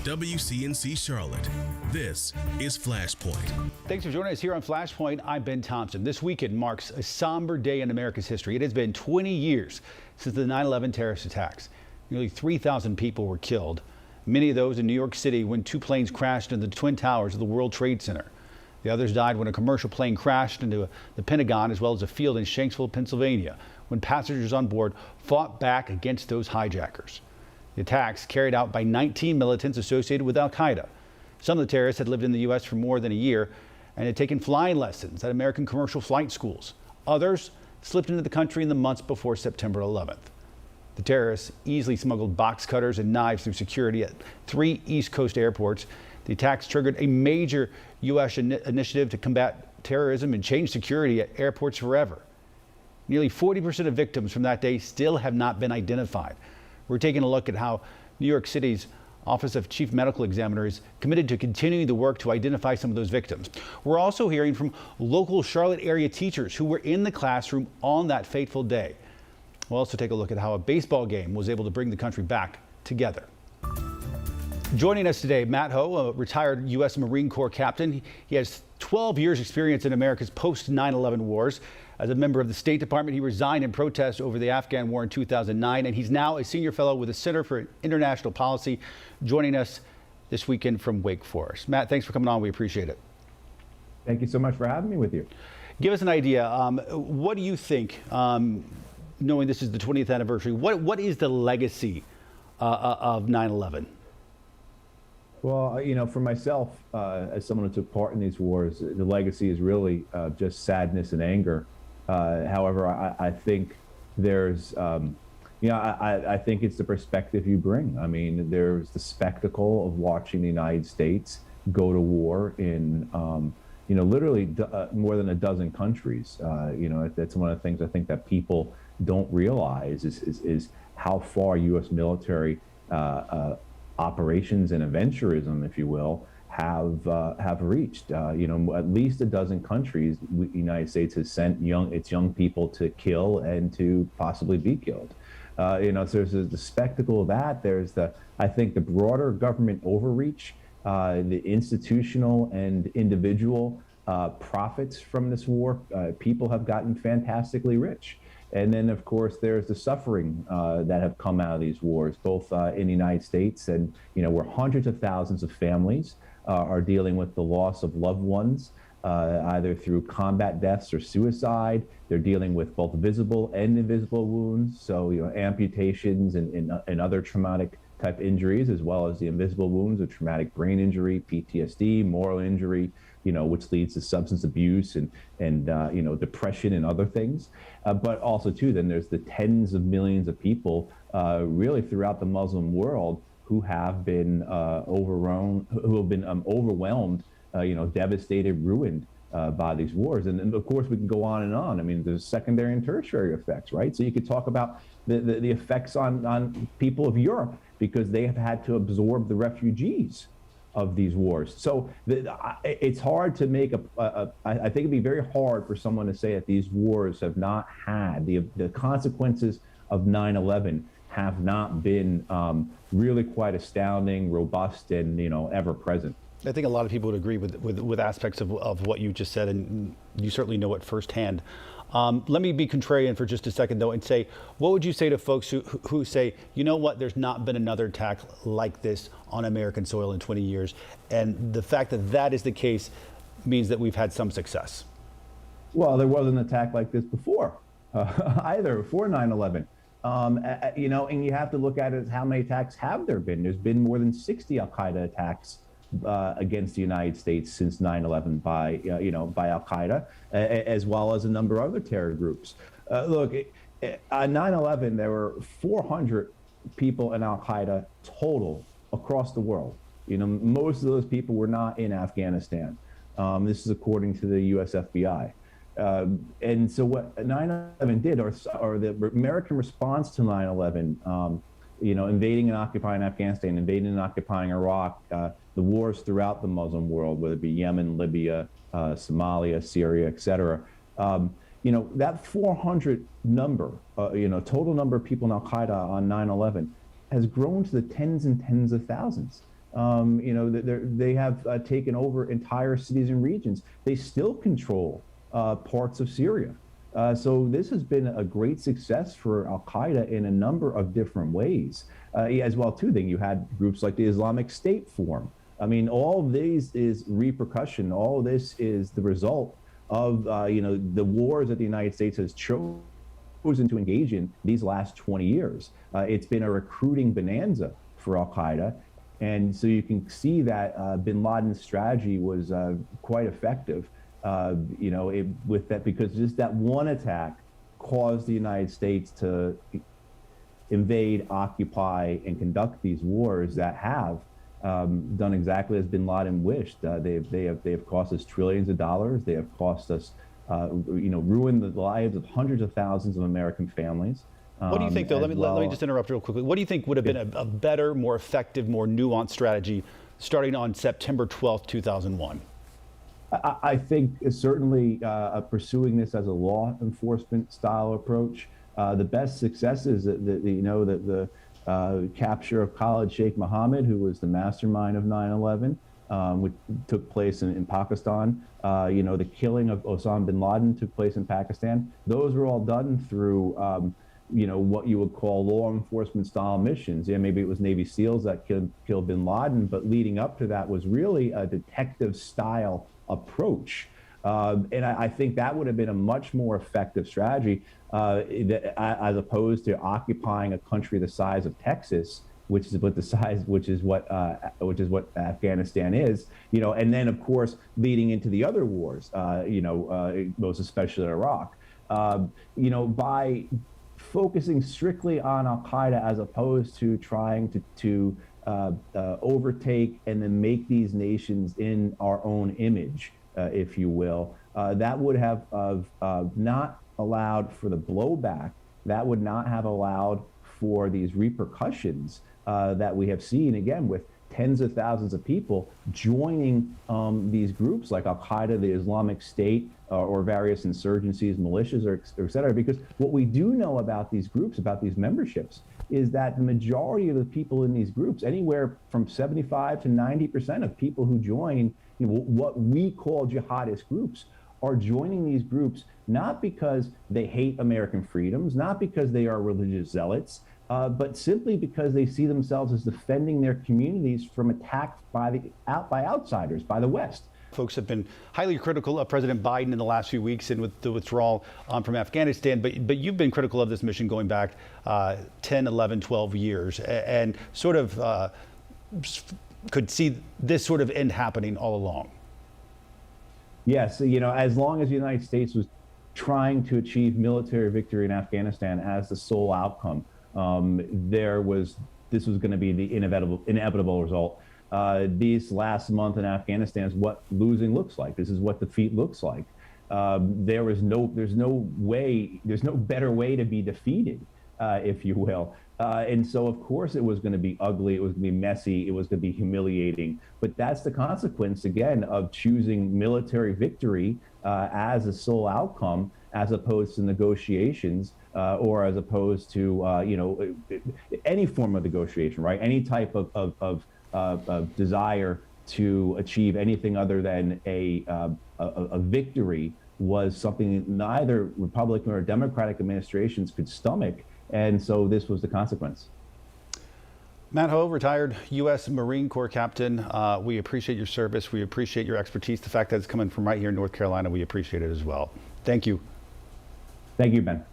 WCNC Charlotte. This is Flashpoint. Thanks for joining us here on Flashpoint. I'm Ben Thompson. This weekend marks a somber day in America's history. It has been 20 years since the 9/11 terrorist attacks. Nearly 3,000 people were killed, many of those in New York City when two planes crashed into the Twin Towers of the World Trade Center. The others died when a commercial plane crashed into the Pentagon, as well as a field in Shanksville, Pennsylvania, when passengers on board fought back against those hijackers. The attacks carried out by 19 militants associated with al-queda. Some of the terrorists had lived in the U.S. for more than a year and had taken flying lessons at American commercial flight schools. Others slipped into the country in the months before September 11th. The terrorists easily smuggled box cutters and knives through security at 3 East Coast airports. The attacks triggered a major U.S. initiative to combat terrorism and change security at airports forever. Nearly 40% of victims from that day still have not been identified. We're taking a look at how New York City's Office of Chief Medical Examiner is committed to continuing the work to identify some of those victims. We're also hearing from local Charlotte area teachers who were in the classroom on that fateful day. We'll also take a look at how a baseball game was able to bring the country back together. Joining us today, Matt Howe, a retired U.S. Marine Corps captain. He has 12 years experience in America's post-9/11 wars. As a member of the State Department, he resigned in protest over the Afghan war in 2009, and he's now a senior fellow with the Center for International Policy, joining us this weekend from Wake Forest. Matt, thanks for coming on. We appreciate it. Thank you so much for having me with you. Give us an idea. What do you think, knowing this is the 20th anniversary, what is the legacy of 9/11? Well, you know, for myself, as someone who took part in these wars, the legacy is really just sadness and anger. However, I think there's, I think it's the perspective you bring. I mean, there's the spectacle of watching the United States go to war in, literally more than a dozen countries. That's one of the things I think that people don't realize is how far U.S. military operations and adventurism, if you will, have reached. At least a dozen countries, the United States has sent its young people to kill and to possibly be killed. So there's the spectacle of that. There's I think the broader government overreach, the institutional and individual profits from this war. People have gotten fantastically rich. And then, of course, there's the suffering that have come out of these wars, both in the United States and, where hundreds of thousands of families are dealing with the loss of loved ones, either through combat deaths or suicide. They're dealing with both visible and invisible wounds, so amputations and other traumatic type injuries, as well as the invisible wounds of traumatic brain injury, PTSD, moral injury, which leads to substance abuse and depression and other things. But also, too, then there's the tens of millions of people really throughout the Muslim world who have been overwhelmed, devastated, ruined by these wars. And of course, we can go on and on. I mean, there's secondary and tertiary effects, right? So you could talk about the effects on people of Europe because they have had to absorb the refugees of these wars. So it's hard to make I think it'd be very hard for someone to say that these wars have not had the consequences of 9/11 have not been really quite astounding, robust, and ever present. I think a lot of people would agree with aspects of what you just said, and you certainly know it firsthand. Let me be contrarian for just a second, though, and say, what would you say to folks who say, you know what, there's not been another attack like this on American soil in 20 years, and the fact that that is the case means that we've had some success? Well, there wasn't an attack like this before, either, before 9/11. And you have to look at it as how many attacks have there been. There's been more than 60 al-Qaeda attacks against the United States since 9/11 by al-Qaeda, as well as a number of other terror groups. Look, on 9/11, there were 400 people in al-Qaeda total across the world. Most of those people were not in Afghanistan. This is according to the U.S. FBI. And so what 9/11 did, or the American response to 9/11, invading and occupying Afghanistan, invading and occupying Iraq, the wars throughout the Muslim world, whether it be Yemen, Libya, Somalia, Syria, et cetera. That 400 number, total number of people in al-Qaeda on 9/11 has grown to the tens and tens of thousands. They have taken over entire cities and regions. They still control parts of Syria. So this has been a great success for al-Qaeda in a number of different ways. As well, too, then you had groups like the Islamic State form. I mean, all of these is repercussion. All of this is the result of the wars that the United States has chosen to engage in these last 20 years. It's been a recruiting bonanza for al-Qaeda. And so you can see that bin Laden's strategy was quite effective, with that, because just that one attack caused the United States to invade, occupy, and conduct these wars that have done exactly as bin Laden wished. They have cost us trillions of dollars. They have cost us, ruined the lives of hundreds of thousands of American families. What do you think, though? Let me just interrupt real quickly. What do you think would have been a better, more effective, more nuanced strategy starting on September 12th, 2001? I think certainly pursuing this as a law enforcement style approach. The best successes the capture of Khalid Sheikh Mohammed, who was the mastermind of 9/11, which took place in Pakistan. The killing of Osama bin Laden took place in Pakistan. Those were all done through what you would call law enforcement style missions. Yeah, maybe it was Navy SEALs that killed bin Laden, but leading up to that was really a detective style approach. And I think that would have been a much more effective strategy as opposed to occupying a country the size of Texas, which is what Afghanistan is, and then of course leading into the other wars, most especially Iraq, by focusing strictly on al-Qaeda as opposed to trying to overtake and then make these nations in our own image, if you will, that would have not allowed for the blowback. That would not have allowed for these repercussions that we have seen, again, with tens of thousands of people joining these groups like al-Qaeda, the Islamic State, or various insurgencies, militias, or et cetera. Because what we do know about these groups, about these memberships, is that the majority of the people in these groups, anywhere from 75 to 90% of people who join what we call jihadist groups, are joining these groups not because they hate American freedoms, not because they are religious zealots, but simply because they see themselves as defending their communities from attack by outsiders, by the West. Folks have been highly critical of President Biden in the last few weeks and with the withdrawal from Afghanistan, but you've been critical of this mission going back 10, 11, 12 years, and sort of could see this sort of end happening all along. Yes, as long as the United States was trying to achieve military victory in Afghanistan as the sole outcome, this was going to be the inevitable result. These last month in Afghanistan is what losing looks like. This is what defeat looks like. There's no better way to be defeated, if you will. And so, of course, it was going to be ugly. It was going to be messy. It was going to be humiliating. But that's the consequence, again, of choosing military victory as a sole outcome, as opposed to negotiations, or as opposed to any form of negotiation, right? Any type of desire to achieve anything other than a victory was something that neither Republican or Democratic administrations could stomach. And so this was the consequence. Matt Howe, retired U.S. Marine Corps captain. We appreciate your service. We appreciate your expertise. The fact that it's coming from right here in North Carolina, we appreciate it as well. Thank you. Thank you, Ben.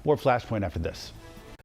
More Flashpoint after this.